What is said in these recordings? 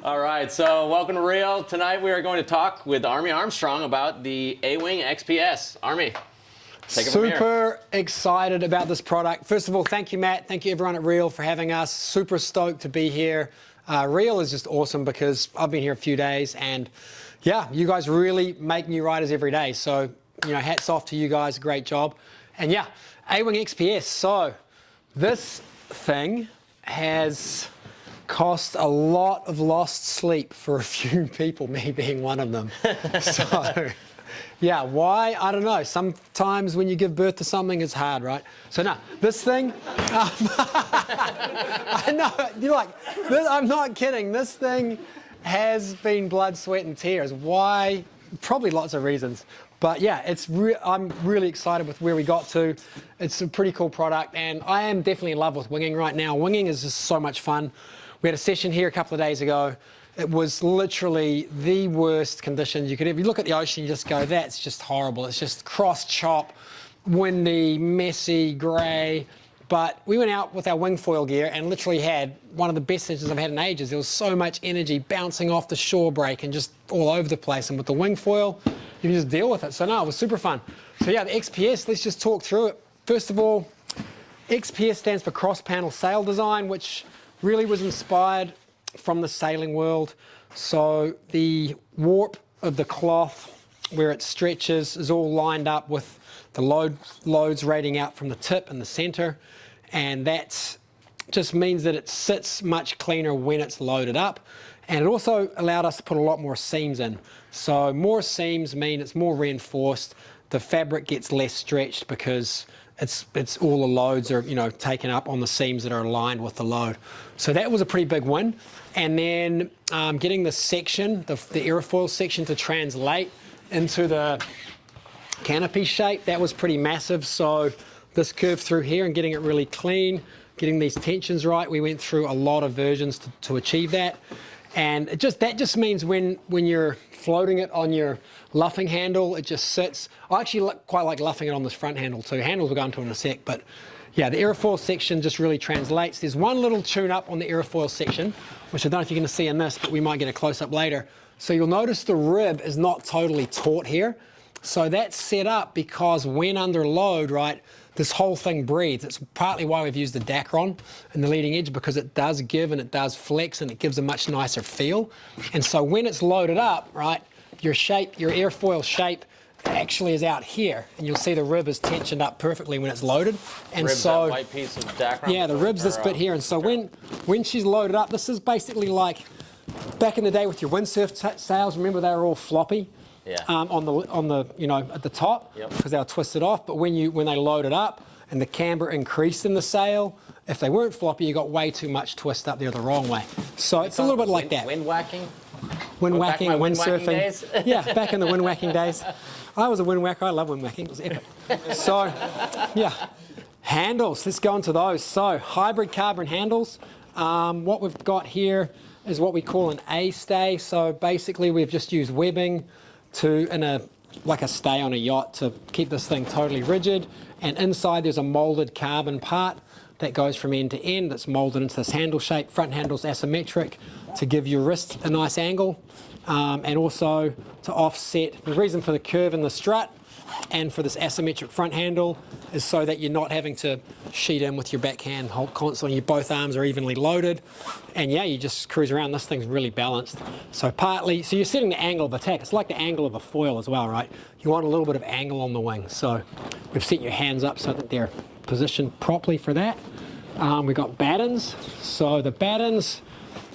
All right, so welcome to Reel. Tonight we are going to talk with Armie Armstrong about the A Wing XPS. Armie, take it from here. Super excited about this product. First of all, thank you, Matt. Thank you, everyone at Reel, for having us. Super stoked to be here. Reel is just awesome because I've been here a few days, and yeah, you guys really make new riders every day. So, you know, hats off to you guys. Great job. And yeah, A Wing XPS. So this thing has cost a lot of lost sleep for a few people, me being one of them. So yeah, why? I don't know. Sometimes when you give birth to something, it's hard, right? So no, this thing, I know, you're like, I'm not kidding. This thing has been blood, sweat, and tears. Why? Probably lots of reasons. But yeah, I'm really excited with where we got to. It's a pretty cool product, and I am definitely in love with winging right now. Winging is just so much fun. We had a session here a couple of days ago. It was literally the worst conditions you could ever. You look at the ocean, you just go, that's just horrible. It's just cross-chop, windy, messy, grey. But we went out with our wing foil gear and literally had one of the best sessions I've had in ages. There was so much energy bouncing off the shore break and just all over the place. And with the wing foil, you can just deal with it. So no, it was super fun. So yeah, the XPS, let's just talk through it. First of all, XPS stands for cross-panel sail design, which really was inspired from the sailing world. So the warp of the cloth where it stretches is all lined up with the loads radiating out from the tip and the center, and that just means that it sits much cleaner when it's loaded up. And it also allowed us to put a lot more seams in. So more seams mean it's more reinforced. The fabric gets less stretched because it's all the loads are, you know, taken up on the seams that are aligned with the load. So that was a pretty big win. And then getting the section, the airfoil section, to translate into the canopy shape, that was pretty massive. So this curve through here and getting it really clean, getting these tensions right, we went through a lot of versions to achieve that. And that just means when you're floating it on your luffing handle, it just sits. I actually quite like luffing it on this front handle too. Handles we'll go into in a sec, but yeah, the airfoil section just really translates. There's one little tune up on the airfoil section, which I don't know if you're going to see in this, but we might get a close up later. So you'll notice the rib is not totally taut here. So that's set up because when under load, right, this whole thing breathes. It's partly why we've used the Dacron in the leading edge, because it does give and it does flex and it gives a much nicer feel. And so when it's loaded up, right, your airfoil shape actually is out here, and you'll see the rib is tensioned up perfectly when it's loaded. And rib's so that white piece of Dacron? Yeah, the rib's this bit here. And so when she's loaded up, this is basically like back in the day with your windsurf sails. Remember, they were all floppy. Yeah. On the you know, at the top, because they were twisted off. But when they load it up and the camber increased in the sail, if they weren't floppy, you got way too much twist up there the wrong way. So it's a little bit like that. Wind whacking? Wind whacking, windsurfing. Days? Yeah, back in the wind whacking days. I was a wind whacker. I love wind whacking. It was epic. So yeah, handles. Let's go into those. So hybrid carbon handles. What we've got here is what we call an A stay. So basically, we've just used webbing like a stay on a yacht to keep this thing totally rigid. And inside there's a molded carbon part that goes from end to end that's molded into this handle shape. Front handle's asymmetric to give your wrist a nice angle, and also to offset. The reason for the curve in the strut and for this asymmetric front handle is so that you're not having to sheet in with your backhand hold constantly. Both arms are evenly loaded, and yeah, you just cruise around. This thing's really balanced. So you're setting the angle of attack. It's like the angle of a foil as well, right? You want a little bit of angle on the wing. So we've set your hands up so that they're positioned properly for that. We've got battens. So the battens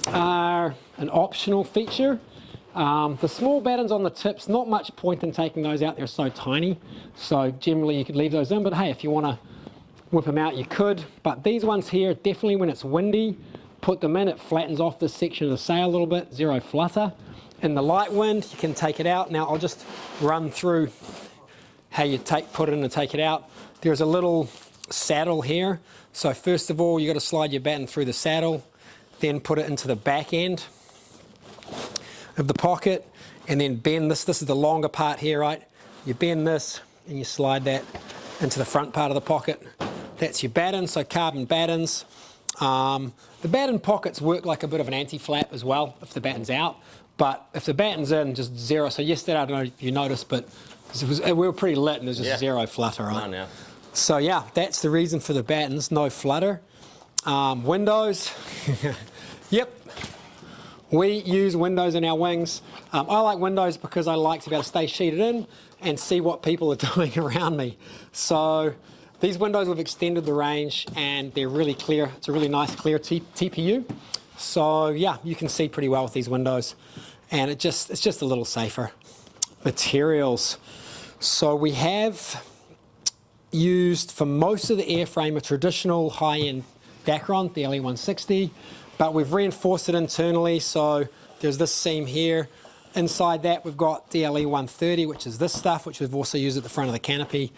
are an optional feature. The small battens on the tips, not much point in taking those out. They're so tiny. So generally you could leave those in, but hey, if you want to whip them out, you could. But these ones here, definitely when it's windy, put them in. It flattens off this section of the sail a little bit, zero flutter. In the light wind, you can take it out. Now I'll just run through how you put it in and take it out. There's a little saddle here. So first of all, you got to slide your batten through the saddle, then put it into the back end of the pocket, and then bend this. This is the longer part here, right? You bend this and you slide that into the front part of the pocket. That's your batten, so carbon battens. The batten pockets work like a bit of an anti-flap as well if the batten's out. But if the batten's in, just zero. So yesterday, I don't know if you noticed, but we were pretty lit and there's just zero flutter, right? Yeah. So yeah, that's the reason for the battens, no flutter. Windows, yep. We use windows in our wings. I like windows because I like to be able to stay sheeted in and see what people are doing around me. So these windows have extended the range and they're really clear. It's a really nice clear TPU. So yeah, you can see pretty well with these windows, and it's just a little safer. Materials. So we have used for most of the airframe a traditional high-end Dacron, the LE160, but we've reinforced it internally. So there's this seam here. Inside that we've got the LE130, which is this stuff, which we've also used at the front of the canopy.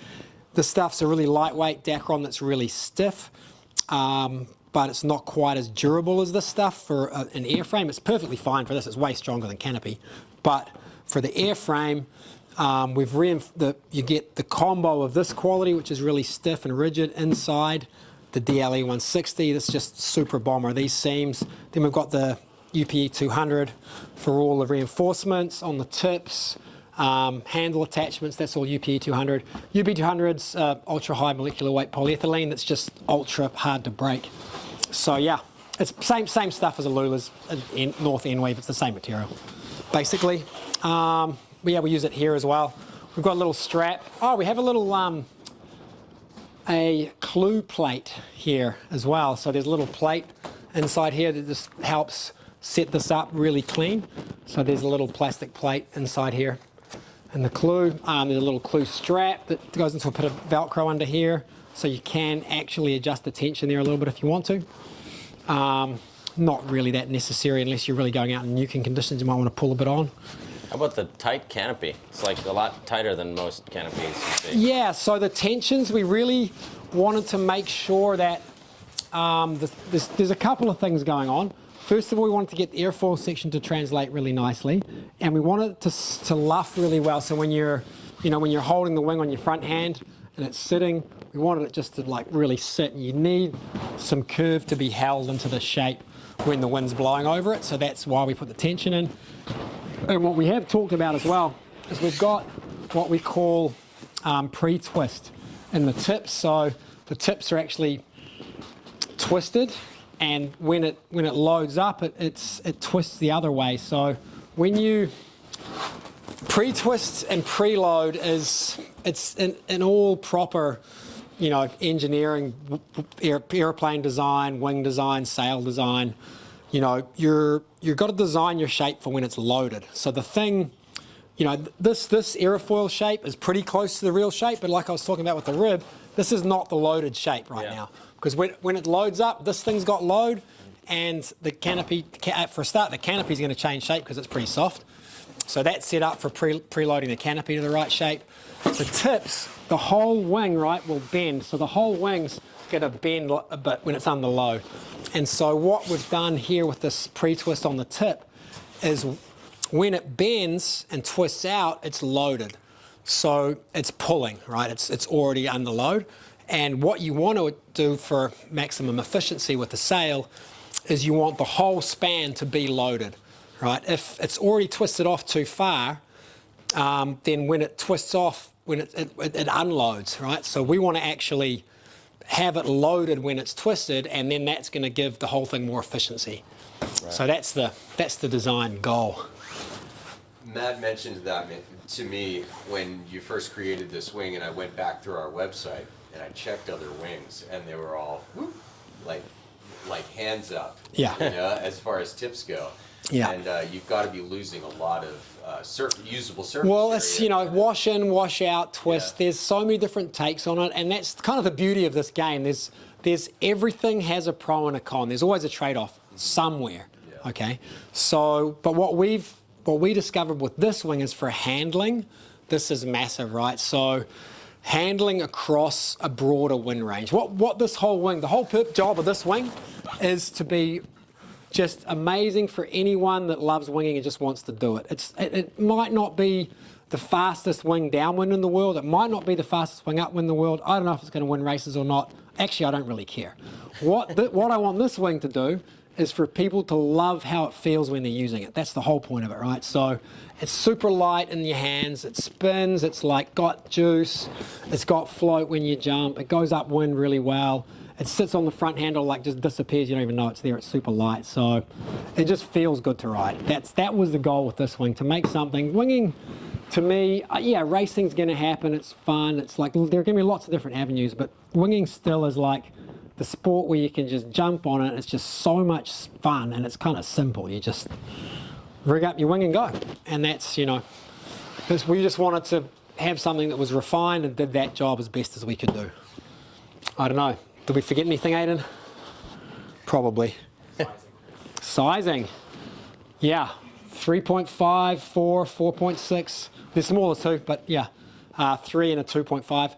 This stuff's a really lightweight Dacron that's really stiff. But it's not quite as durable as this stuff for an airframe. It's perfectly fine for this. It's way stronger than canopy. But for the airframe, you get the combo of this quality, which is really stiff and rigid inside the DLE 160. That's just super bomber, these seams. Then we've got the UPE 200 for all the reinforcements on the tips. Handle attachments, that's all UPE 200. UPE 200's ultra high molecular weight polyethylene that's just ultra hard to break. So yeah, it's same stuff as a Lula's North end weave. It's the same material, basically. We use it here as well. We've got a little strap. Oh, we have a little a clue plate here as well. So there's a little plate inside here that just helps set this up really clean. So there's a little plastic plate inside here. And the clue, there's a little clue strap that goes into a bit of Velcro under here. So you can actually adjust the tension there a little bit if you want to. Not really that necessary unless you're really going out in nuking conditions. You might want to pull a bit on. How about the tight canopy? It's like a lot tighter than most canopies you see. Yeah, so the tensions, we really wanted to make sure that there's a couple of things going on. First of all, we wanted to get the airfoil section to translate really nicely, and we wanted it to luff really well. So when you're holding the wing on your front hand and it's sitting, we wanted it just to like really sit. You need some curve to be held into the shape when the wind's blowing over it. So that's why we put the tension in. And what we have talked about as well is we've got what we call pre-twist in the tips. So the tips are actually twisted, and when it loads up, it twists the other way. So when you pre-twist and preload it's in all proper, engineering, airplane design, wing design, sail design. You've got to design your shape for when it's loaded. So the thing, this airfoil shape is pretty close to the real shape, but like I was talking about with the rib, this is not the loaded shape right now. Because when it loads up, this thing's got load, and the canopy, for a start, the canopy's going to change shape because it's pretty soft. So that's set up for preloading the canopy to the right shape. The tips, the whole wing, right, will bend. So the whole wing's going to bend a bit when it's under load. And so what we've done here with this pre-twist on the tip is when it bends and twists out, it's loaded. So it's pulling, right? It's already under load. And what you want to do for maximum efficiency with the sail is you want the whole span to be loaded, right? If it's already twisted off too far, then when it twists off, when it unloads, right? So we want to actually have it loaded when it's twisted, and then that's going to give the whole thing more efficiency. Right. So that's the design goal. Matt mentioned that to me when you first created this wing, and I went back through our website and I checked other wings, and they were all like hands up. Yeah. As far as tips go. Yeah. And you've got to be losing a lot of usable surface. Well, it's wash in, wash out, twist. Yeah. There's so many different takes on it, and that's kind of the beauty of this game. There's everything has a pro and a con. There's always a trade-off somewhere. Yeah. Okay. So, but what we discovered with this wing is for handling, this is massive, right? So, handling across a broader wind range. What this whole wing, the whole job of this wing, is to be just amazing for anyone that loves winging and just wants to do it. It might not be the fastest wing downwind in the world. It might not be the fastest wing upwind in the world. I don't know if it's going to win races or not. Actually, I don't really care. What I want this wing to do is for people to love how it feels when they're using it. That's the whole point of it, right? So it's super light in your hands. It spins. It's like got juice. It's got float when you jump. It goes upwind really well. It sits on the front handle, like just disappears. You don't even know it's there. It's super light. So it just feels good to ride. That was the goal with this wing, to make something. Winging, to me, yeah, racing's going to happen. It's fun. It's like, there are going to be lots of different avenues, but winging still is like the sport where you can just jump on it. It's just so much fun, and it's kind of simple. You just rig up your wing and go. And that's, we just wanted to have something that was refined and did that job as best as we could do. I don't know. Did we forget anything, Aiden? Probably. Sizing. Yeah. 3.5, 4, 4.6. They're smaller too, but yeah. 3 and a 2.5.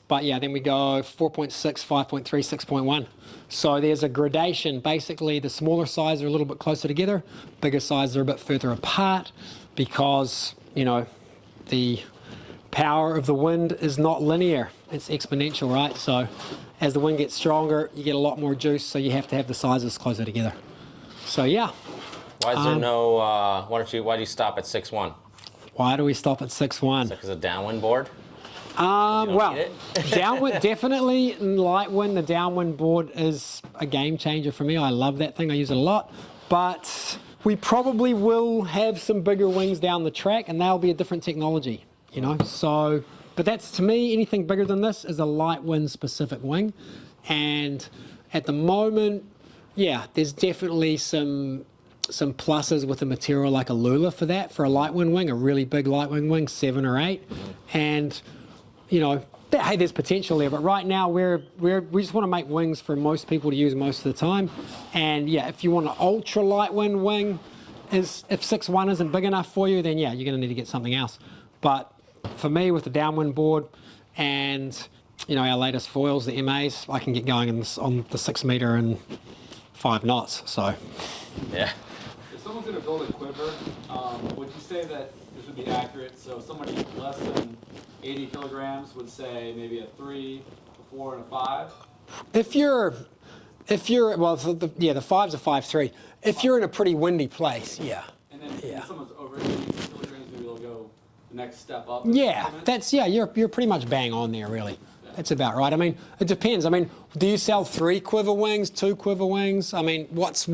But yeah, then we go 4.6, 5.3, 6.1. So there's a gradation. Basically, the smaller sizes are a little bit closer together. Bigger sizes are a bit further apart because, the power of the wind is not linear. It's exponential, right? So as the wind gets stronger, you get a lot more juice, so you have to have the sizes closer together. So yeah. Why is there no, why do you stop at 6.1? Why do we stop at 6.1? Is it because of downwind board? Well, downwind, definitely in light wind, the downwind board is a game changer for me. I love that thing. I use it a lot. But we probably will have some bigger wings down the track, and they'll be a different technology, So, but that's, to me, anything bigger than this is a light wind specific wing. And at the moment, yeah, there's definitely some pluses with a material like a Lula for that, for a light wind wing, a really big light wind wing, 7 or 8. And hey, there's potential there, but right now we just want to make wings for most people to use most of the time. And yeah, if you want an ultra light wind wing, if 6.1 isn't big enough for you, then yeah, you're going to need to get something else. But for me, with the downwind board and our latest foils, the MAs, I can get going on the 6 meter and 5 knots. So yeah. If someone's going to build a quiver, would you say that this would be accurate? So somebody less than 80 kilograms would say maybe a 3, a 4, and a 5? If you're well, the 5's a 5.3. If you're in a pretty windy place, yeah. And then if someone's over 80 kilograms, maybe they'll go the next step up. Yeah, you're pretty much bang on there, really. Yeah. That's about right. I mean, it depends. I mean, do you sell 3 quiver wings, 2 quiver wings? I mean, what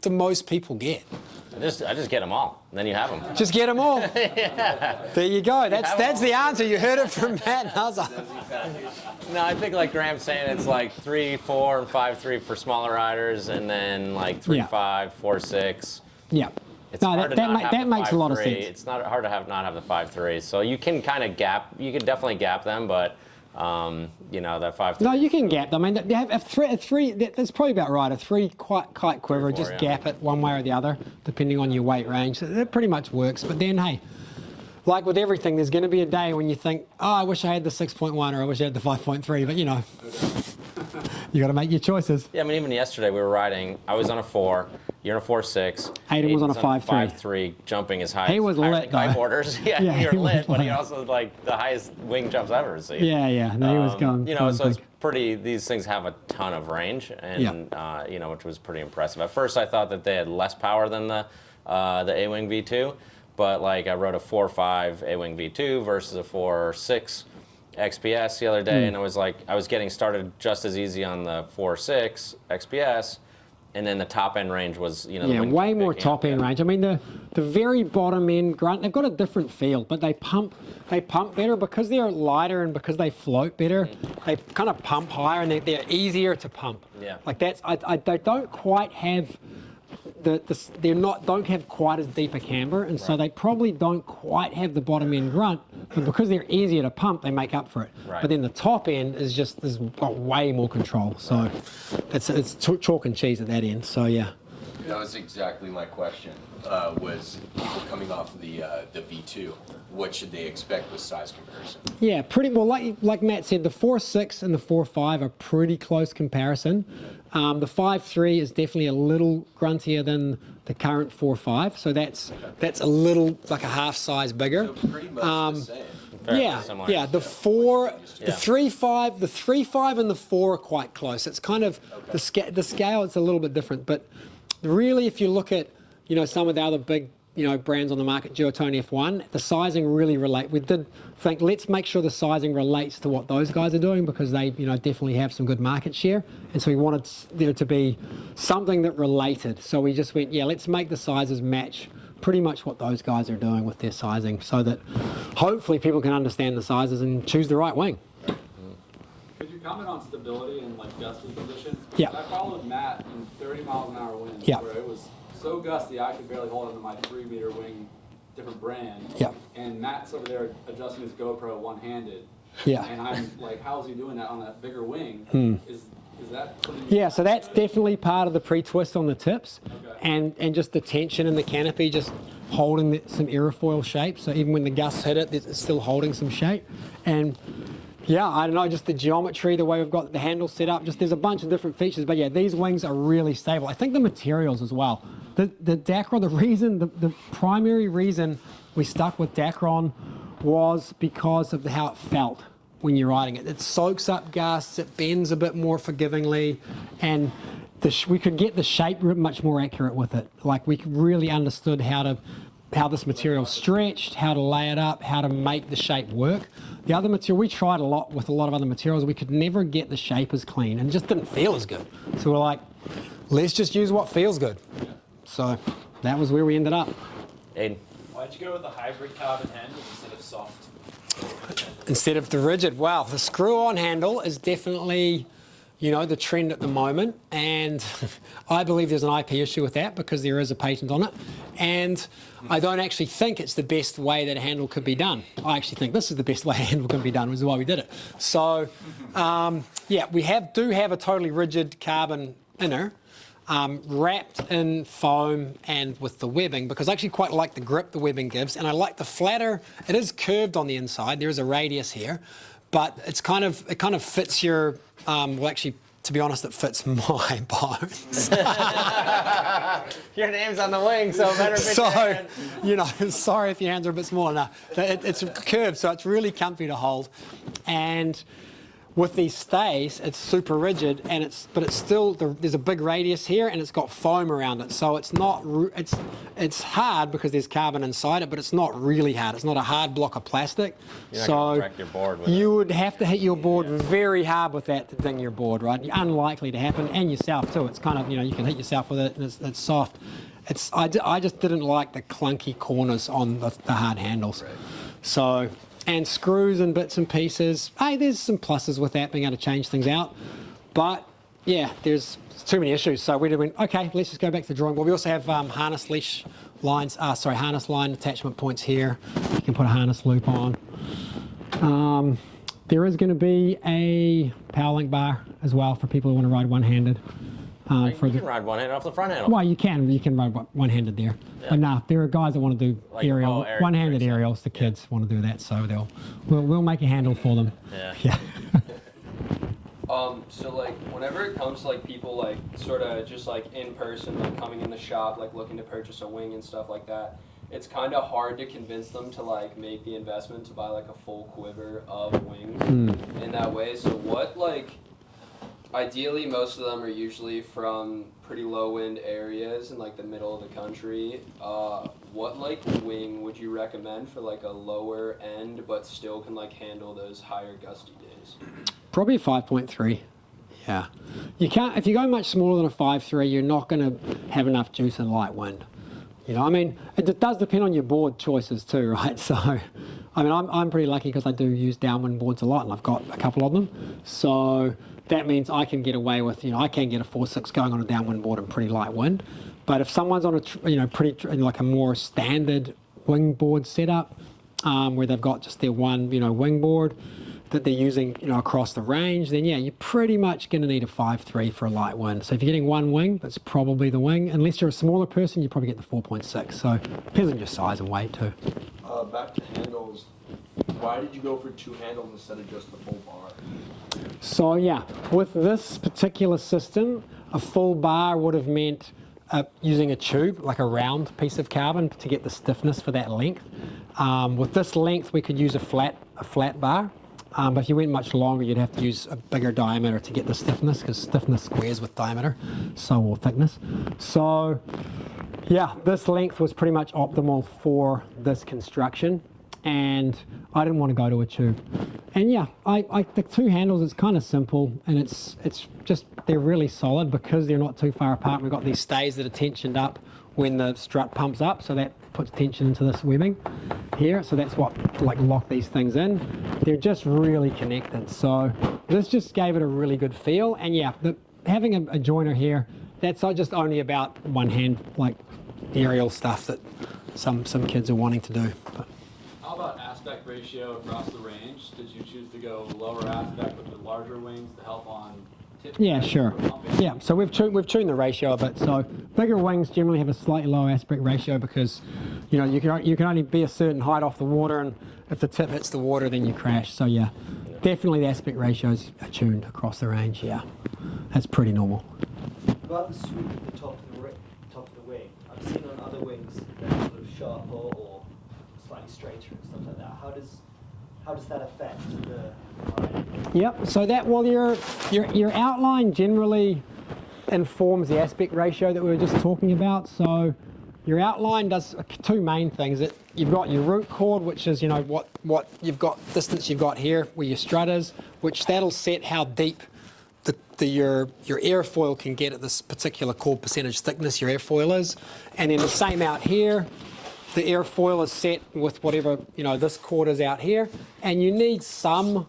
do most people get? I just get them all, and then you have them. Just get them all. Yeah. There you go. That's the answer. You heard it from Matt. And I was like, no, I think like Graham's saying, it's like 3, 4, and 5.3 for smaller riders, and then like 3.5, 4.6. Yeah. It's hard that makes a lot of sense. It's not hard to not have the 5.3. So you can kind of you can definitely gap them, but that 5.3. No, you can gap them. I mean, you have a three. That's probably about right. A 3 quite kite quiver. 4, just yeah. Gap it one way or the other, depending on your weight range. That pretty much works. But then, hey, like with everything, there's going to be a day when you think, oh, I wish I had the 6.1 or I wish I had the 5.3. But you got to make your choices. Yeah, I mean, even yesterday we were riding. I was on a 4. You're on a 4.6. Hayden was on a 5.3. 5.3, jumping as high. He was lit, though. Kiteboarders. Yeah, you're he was lit, but he lit. also like the highest wing jumps I've ever seen. Yeah. No, he was going. So it's pretty. These things have a ton of range, and which was pretty impressive. At first, I thought that they had less power than the A Wing V2, but like I rode a 4.5 A Wing V2 versus a 4.6 XPS the other day, and I was getting started just as easy on the 4.6 XPS. And then the top end range was, way more top end range. I mean, the very bottom end grunt, they've got a different feel, but they pump better because they're lighter and because they float better. They kind of pump higher and they're easier to pump. Yeah. Like that's they don't quite have don't have quite as deep a camber, and so they probably don't quite have the bottom end grunt, but because they're easier to pump, they make up for it. Right. But then the top end is has got way more control, so it's chalk and cheese at that end. So yeah. That was exactly my question. Was people coming off the V2, what should they expect with size comparison? Yeah, pretty well. Like Matt said, the 4.6 and the 4.5 are pretty close comparison. The 5.3 is definitely a little gruntier than the current 4.5, so that's a little, like a half size bigger. So pretty much the same. Yeah, similar. yeah. The 3.5 and the 4 are quite close. It's kind of the scale. It's a little bit different, but really, if you look at some of the other big brands on the market, Duotone F1, the sizing really relate. We did think let's make sure the sizing relates to what those guys are doing because they definitely have some good market share, and so we wanted there to be something that related. So we just went, yeah, let's make the sizes match pretty much what those guys are doing with their sizing so that hopefully people can understand the sizes and choose the right wing. Could you comment on stability and like gusty conditions? Yeah. I followed Matt in 30 miles an hour winds Yeah. where it was so gusty I could barely hold onto my 3-meter wing, different brand. Yeah. And Matt's over there adjusting his GoPro one-handed. Yeah. And I'm like, how's he doing that on that bigger wing? Is that something? Yeah, so that's definitely part of the pre-twist on the tips, Okay. and just the tension in the canopy, just holding some aerofoil shape. So even when the gusts hit it, it's still holding some shape. And yeah, I don't know, just the geometry, the way we've got the handle set up, just there's a bunch of different features. But yeah, these wings are really stable. I think the materials as well. The Dacron, the primary reason we stuck with Dacron was because of how it felt when you're riding it. It soaks up gusts, it bends a bit more forgivingly, and we could get the shape much more accurate with it. Like we really understood how this material stretched, how to lay it up, how to make the shape work. The other material, we tried a lot with a lot of other materials, we could never get the shape as clean and it just didn't feel as good. So we're like, let's just use what feels good. So that was where we ended up. Aiden. Why'd you go with the hybrid carbon handle instead of soft? Instead of the rigid. Wow, the screw-on handle is definitely, the trend at the moment, and I believe there's an IP issue with that because there is a patent on it, and I don't actually think it's the best way that a handle could be done. I actually think this is the best way a handle can be done, which is why we did it. So, yeah, we do have a totally rigid carbon inner, wrapped in foam and with the webbing, because I actually quite like the grip the webbing gives, and I like the flatter. It is curved on the inside. There is a radius here, but it kind of fits your. Well, actually, to be honest, it fits my bones. Your name's on the wing, so better fit your hand. Sorry if your hands are a bit smaller. No, it's curved, so it's really comfy to hold, and with these stays, it's super rigid, but it's still there's a big radius here, and it's got foam around it, so it's not it's hard because there's carbon inside it, but it's not really hard. It's not a hard block of plastic. You're not gonna wreck your board with you would have to hit your board very hard with that to ding your board, right? Unlikely to happen, and yourself too. It's kind of you can hit yourself with it, and it's soft. I just didn't like the clunky corners on the hard handles, Right. so. And screws and bits and pieces. Hey, there's some pluses with that, being able to change things out. But yeah, there's too many issues. So we went, okay, let's just go back to the drawing board. We also have harness line attachment points here. You can put a harness loop on. There is going to be a power link bar as well for people who want to ride one-handed. You can ride one-handed off the front handle. Well, you can ride one-handed there. Yeah. But no, there are guys that want to do one-handed aerials. The kids want to do that, so we'll make a handle for them. Yeah. So like whenever it comes to like people like sort of just like in person, like coming in the shop, like looking to purchase a wing and stuff like that, it's kind of hard to convince them to like make the investment to buy like a full quiver of wings in that way. So what ideally, most of them are usually from pretty low wind areas in like the middle of the country. What like wing would you recommend for like a lower end but still can like handle those higher gusty days? Probably a 5.3. Yeah. You can't, if you go much smaller than a 5.3, you're not going to have enough juice in light wind. I mean, it does depend on your board choices too, right? So, I mean, I'm pretty lucky because I do use downwind boards a lot, and I've got a couple of them. So that means I can get away with, I can get a 4.6 going on a downwind board in pretty light wind. But if someone's on a, pretty like a more standard wing board setup, where they've got just their one, wing board that they're using, across the range, then yeah, you're pretty much going to need a 5.3 for a light wind. So if you're getting one wing, that's probably the wing. Unless you're a smaller person, you probably get the 4.6. So depends on your size and weight too. Back to handles. Why did you go for 2 handles instead of just the full bar? So yeah, with this particular system, A full bar would have meant using a tube, like a round piece of carbon, to get the stiffness for that length. With this length, we could use a flat bar. But if you went much longer, you'd have to use a bigger diameter to get the stiffness, because stiffness squares with diameter, so will thickness. So, yeah, this length was pretty much optimal for this construction, and I didn't want to go to a tube. And yeah, the two handles, it's kind of simple, and it's just, they're really solid because they're not too far apart. We've got these stays that are tensioned up when the strut pumps up, so that puts tension into this webbing here, so that's what lock these things in. They're just really connected, so this just gave it a really good feel. And yeah, having a joiner here, that's just only about one hand aerial stuff that some kids are wanting to do. But. How about aspect ratio across the range? Did you choose to go lower aspect with the larger wings to help on tip? Yeah, sure. Yeah, so we've tuned the ratio a bit. So bigger wings generally have a slightly lower aspect ratio because, you know, you can only be a certain height off the water, and if the tip hits the water, then you crash. So yeah, definitely the aspect ratios are tuned across the range. Yeah, that's pretty normal. About the sweep at the top of the wing, I've seen on other wings that sort of sharper or slightly straighter and stuff like that. How does that affect the Yep. So that your outline generally informs the aspect ratio that we were just talking about. So your outline does two main things. You've got your root chord, which is, you know, what you've got, distance you've got here where your strut is, which that'll set how deep your airfoil can get at this particular chord percentage thickness your airfoil is. And then the same out here, the airfoil is set with whatever, you know, this chord is out here, and you need some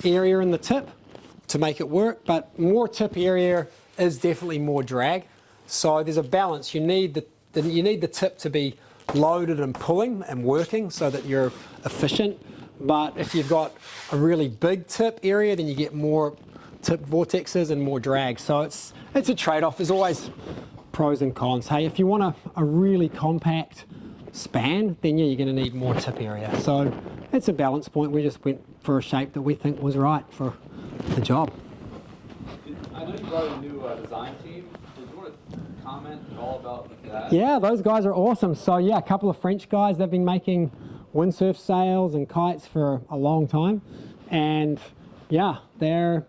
area in the tip to make it work, but more tip area is definitely more drag. So there's a balance. You need the tip to be loaded and pulling and working so that you're efficient. But if you've got a really big tip area, then you get more tip vortexes and more drag. So it's a trade-off. There's always pros and cons. Hey, if you want a really compact span, then yeah, you're going to need more tip area. So it's a balance point. We just went for a shape that we think was right for the job. I know you brought a new design team. Did you want to comment at all about that? Yeah, those guys are awesome. So yeah, a couple of French guys, they've been making windsurf sails and kites for a long time, and yeah, they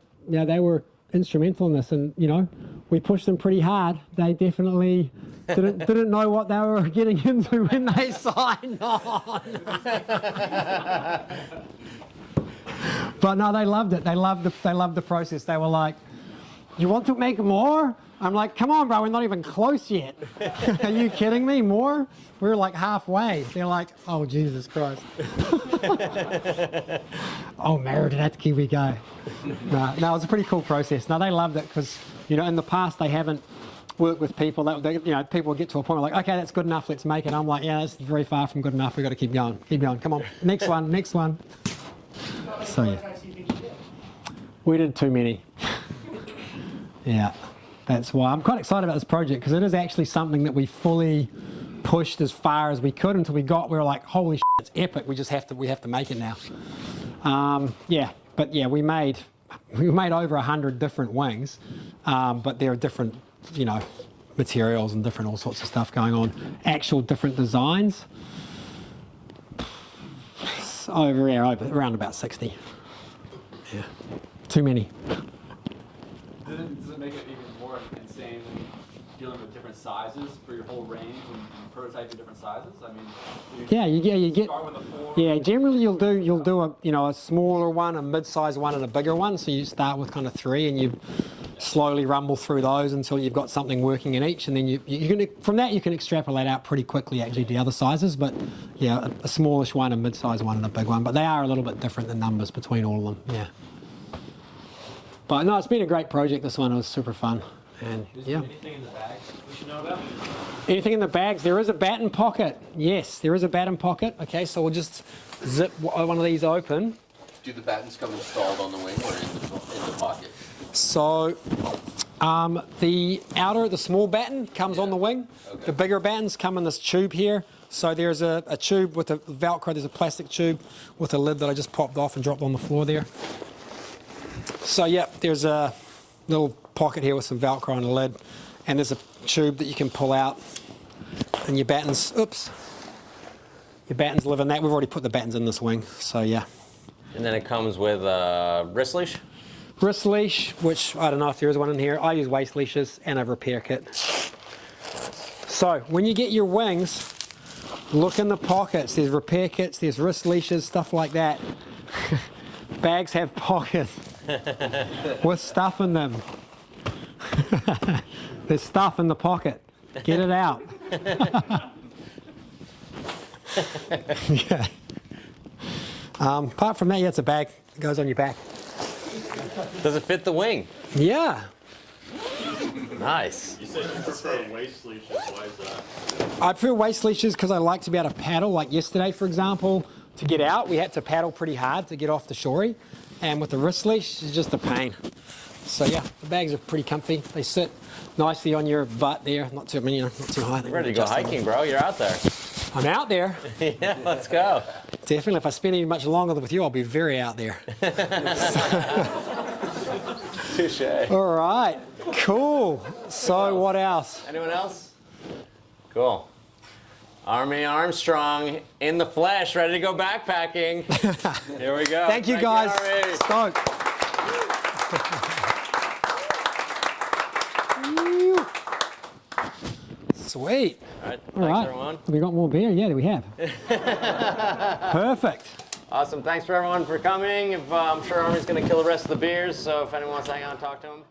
were instrumental in this, and you know, we pushed them pretty hard. They definitely didn't know what they were getting into when they signed on. But no, they loved it. They loved the process. They were like, "You want to make more?" I'm like, "Come on, bro, we're not even close yet." Are you kidding me? More? We're like halfway. They're like, "Oh, Jesus Christ." Oh, Meriden, that's Kiwi go. No, it was a pretty cool process. No, they loved it because, you know, in the past they haven't worked with people. You know, people would get to a point where like, "Okay, that's good enough, let's make it." I'm like, "Yeah, that's very far from good enough. We've got to keep going. Keep going. Come on, next one, next one." So yeah, we did too many. Yeah, that's why I'm quite excited about this project, because it is actually something that we fully pushed as far as we could until we were like, "Holy shit, it's epic. We have to make it now." Yeah, but yeah, we made over 100 different wings, but there are different, you know, materials and different all sorts of stuff going on. Actual different designs. Around about 60. Yeah, too many. Does it make it even more insane when dealing with different sizes for your whole range and prototyping different sizes? I mean, you get. Start with a 4. Yeah, generally you'll do a smaller one, a mid-sized one, and a bigger one. So you start with kind of 3, and you slowly rumble through those until you've got something working in each, and then from that you can extrapolate out pretty quickly actually the other sizes. But yeah, a smallish one, a mid-sized one, and a big one. But they are a little bit different, the numbers between all of them. Yeah. But no, it's been a great project, this one. It was super fun. And yeah. Anything in the bags we should know about? Anything in the bags? There is a batten pocket. Yes, there is a batten pocket. Okay, so we'll just zip one of these open. Do the battens come installed on the wing or in the pocket? So the small batten comes on the wing. Okay. The bigger battens come in this tube here. So there's a tube with a Velcro. There's a plastic tube with a lid that I just popped off and dropped on the floor there. So yeah, there's a little pocket here with some Velcro on the lid, and there's a tube that you can pull out, and your battens, your battens live in that. We've already put the battens in this wing, so yeah. And then it comes with a wrist leash. Wrist leash, which I don't know if there is one in here. I use waist leashes and a repair kit. So when you get your wings, look in the pockets. There's repair kits, there's wrist leashes, stuff like that. Bags have pockets with stuff in them. There's stuff in the pocket. Get it out. Yeah. Apart from that, yeah, it's a bag. It goes on your back. Does it fit the wing? Yeah. Nice. You said you prefer waist leashes. Why is that? I prefer waist leashes because I like to be able to paddle. Like yesterday, for example, to get out, we had to paddle pretty hard to get off the shorey. And with the wrist leash, it's just a pain. So yeah, the bags are pretty comfy. They sit nicely on your butt there. Not too, not too high. You're ready to go hiking, bro. You're out there. I'm out there. Yeah, let's go. Definitely. If I spend any much longer with you, I'll be very out there. Touche. All right. Cool. So what else? Anyone else? Cool. Armie Armstrong in the flesh, ready to go backpacking. Here we go. Thank you, guys. Armie. Stoked. Sweet. All right. All Thanks, right. everyone. We got more beer? Yeah, we have. Perfect. Awesome. Thanks for everyone for coming. I'm sure Armie's going to kill the rest of the beers, so if anyone wants to hang out and talk to him.